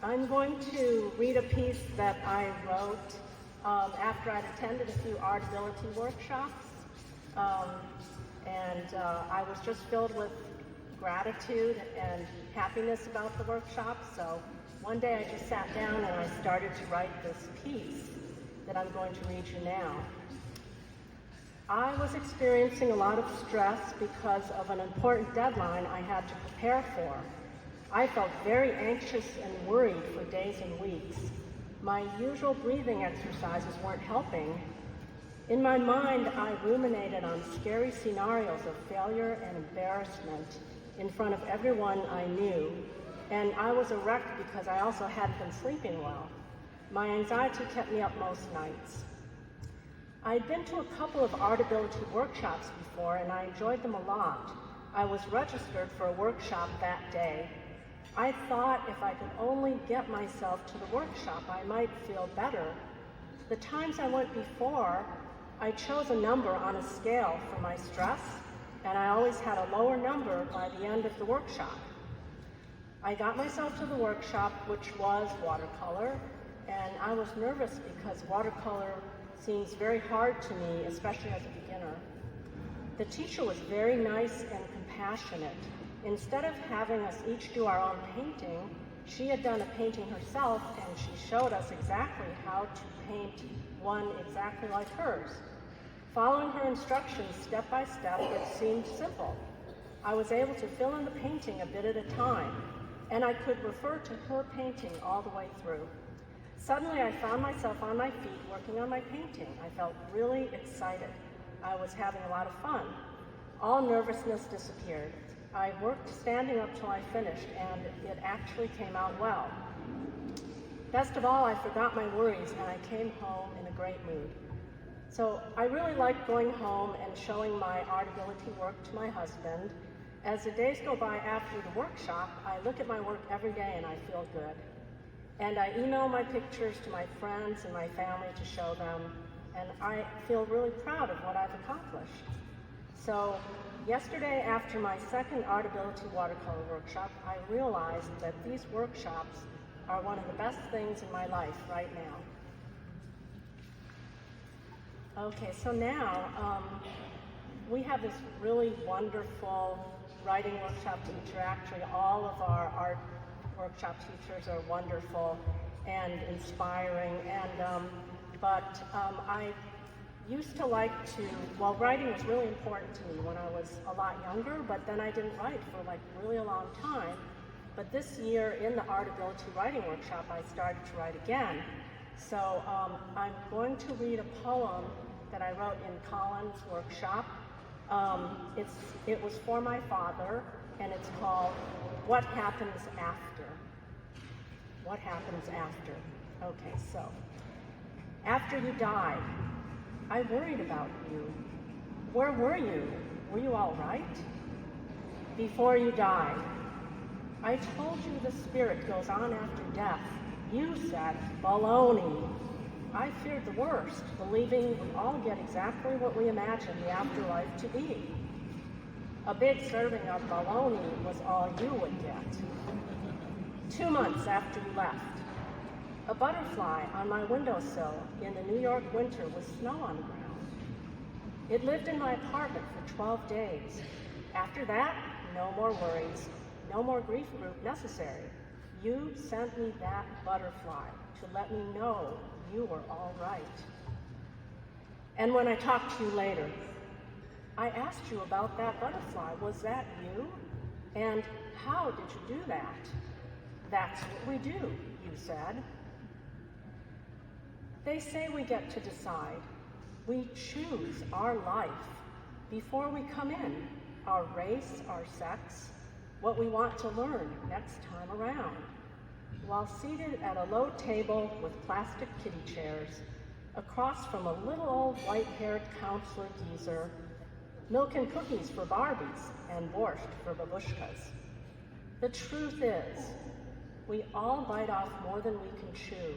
I'm going to read a piece that I wrote after I'd attended a few Artability workshops. I was just filled with gratitude and happiness about the workshop. So one day I just sat down and I started to write this piece that I'm going to read you now. I was experiencing a lot of stress because of an important deadline I had to prepare for. I felt very anxious and worried for days and weeks. My usual breathing exercises weren't helping. In my mind, I ruminated on scary scenarios of failure and embarrassment in front of everyone I knew, and I was a wreck because I also hadn't been sleeping well. My anxiety kept me up most nights. I'd been to a couple of Artability workshops before, and I enjoyed them a lot. I was registered for a workshop that day. I thought if I could only get myself to the workshop, I might feel better. The times I went before, I chose a number on a scale for my stress, and I always had a lower number by the end of the workshop. I got myself to the workshop, which was watercolor, and I was nervous because watercolor seems very hard to me, especially as a beginner. The teacher was very nice and compassionate. Instead of having us each do our own painting, she had done a painting herself, and she showed us exactly how to paint one exactly like hers. Following her instructions step by step, it seemed simple. I was able to fill in the painting a bit at a time, and I could refer to her painting all the way through. Suddenly, I found myself on my feet working on my painting. I felt really excited. I was having a lot of fun. All nervousness disappeared. I worked standing up till I finished, and it actually came out well. Best of all, I forgot my worries, and I came home in a great mood. So I really like going home and showing my Artability work to my husband. As the days go by after the workshop, I look at my work every day and I feel good. And I email my pictures to my friends and my family to show them, and I feel really proud of what I've accomplished. So yesterday, after my second Artability watercolor workshop, I realized that these workshops are one of the best things in my life right now. Okay, so now we have this really wonderful writing workshop teacher. Actually, all of our art workshop teachers are wonderful and inspiring. I used to like to, well, writing was really important to me when I was a lot younger, but then I didn't write for like really a long time. But this year in the Artability writing workshop, I started to write again. So I'm going to read a poem that I wrote in Colin's workshop. It was for my father, and it's called What Happens After. What happens after? Okay, so after you died, I worried about you. Where were you? Were you all right? Before you died, I told you the spirit goes on after death. You said, baloney. I feared the worst, believing we all get exactly what we imagine the afterlife to be. A big serving of baloney was all you would get. 2 months after you left, a butterfly on my windowsill in the New York winter with snow on the ground. It lived in my apartment for 12 days. After that, no more worries, no more grief group necessary. You sent me that butterfly to let me know you were all right. And when I talked to you later, I asked you about that butterfly. Was that you? And how did you do that? That's what we do, you said. They say we get to decide. We choose our life before we come in, our race, our sex, what we want to learn next time around. While seated at a low table with plastic kiddie chairs, across from a little old white-haired counselor geezer, milk and cookies for Barbies and borscht for babushkas. The truth is, we all bite off more than we can chew.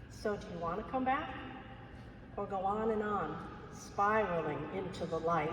So do you want to come back? Or go on and on, spiraling into the light?